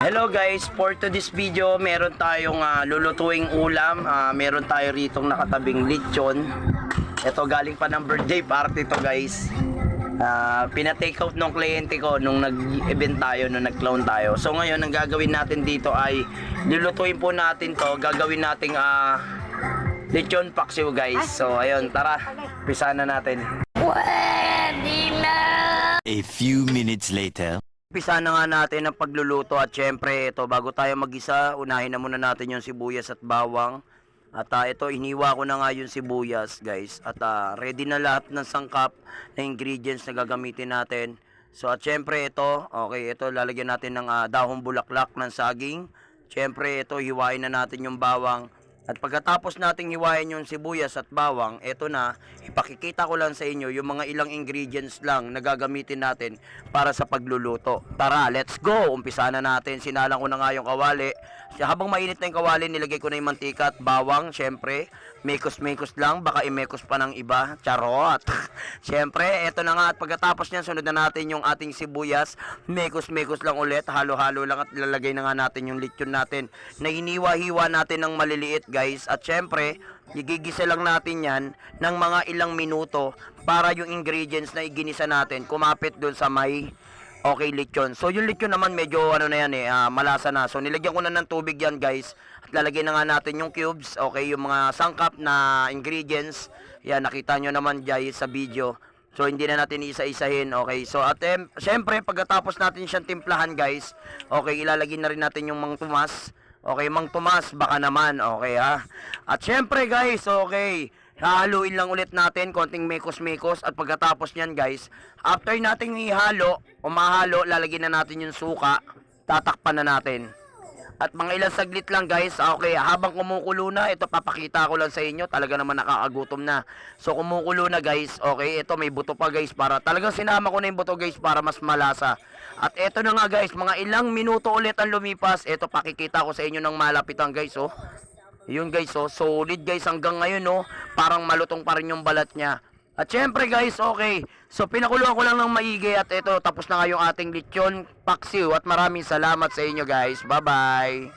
Hello guys, for this video meron tayong lulutuing ulam. Meron tayo ritong nakatabing lechon. Ito galing pa ng birthday party to guys. Pina-take out ng kliyente ko nung nag-event tayo, nung nag-clown tayo. So ngayon ang gagawin natin dito ay lulutuin po natin to. Gagawin nating lechon paksiw guys. So ayun, tara, umpisa na natin. A few minutes later. Umpisa na nga natin ang pagluluto at syempre ito bago tayo mag-isa, unahin na muna natin yung sibuyas at bawang. At ito iniwa ko na nga yung sibuyas guys at ready na lahat ng sangkap na ingredients na gagamitin natin. So at syempre ito, okay, ito lalagyan natin ng dahong bulaklak ng saging. Syempre ito hiwain na natin yung bawang. At pagkatapos nating hiwain yung sibuyas at bawang, eto na, ipakikita ko lang sa inyo yung mga ilang ingredients lang na gagamitin natin para sa pagluluto. Tara, let's go! Umpisa na natin. Sinalang ko na nga yung kawali. Habang mainit na yung kawali, nilagay ko na yung mantika at bawang. Syempre, mekos-mekos lang, baka imekos pa ng iba. Charot! Syempre, eto na nga at pagkatapos niyan, sunod na natin yung ating sibuyas. Mekos-mekos lang ulit, halo-halo lang at lalagay na nga natin yung lechon natin na hiniwa-hiwa natin ng maliliit guys. At syempre, igigisa lang natin yan ng mga ilang minuto para yung ingredients na iginisa natin kumapit dun sa may lechon. So yung lechon naman medyo ano na yan malasa na. So nilagyan ko na ng tubig yan guys. At lalagyan na nga natin yung cubes, okay, yung mga sangkap na ingredients. Yan, nakita nyo naman guys sa video. So hindi na natin isa-isahin, okay. So at syempre pagkatapos natin siyang timplahan guys, okay, ilalagay na rin natin yung Mang Tomas. Okay, Mang Tomas, baka naman, okay ha. At syempre guys, okay, hahaluin lang ulit natin, konting mekos-mekos. At pagkatapos nyan guys, after nating ihalo, umahalo, lalagyan na natin yung suka, tatakpan na natin. At mga ilang saglit lang guys, okay, habang kumukulo na, ito papakita ko lang sa inyo, talaga naman nakakagutom na. So kumukulo na guys, okay, ito may buto pa guys, para talagang sinama ko na yung buto guys para mas malasa. At ito na nga guys, mga ilang minuto ulit ang lumipas, ito pakikita ko sa inyo ng malapitan guys, oh. Yun guys, oh, solid guys hanggang ngayon, oh, parang malutong pa rin yung balat niya. At syempre guys, okay, so pinakuluan ko lang ng maigi at ito, tapos na nga yung ating lechon paksiw at maraming salamat sa inyo guys. Bye bye!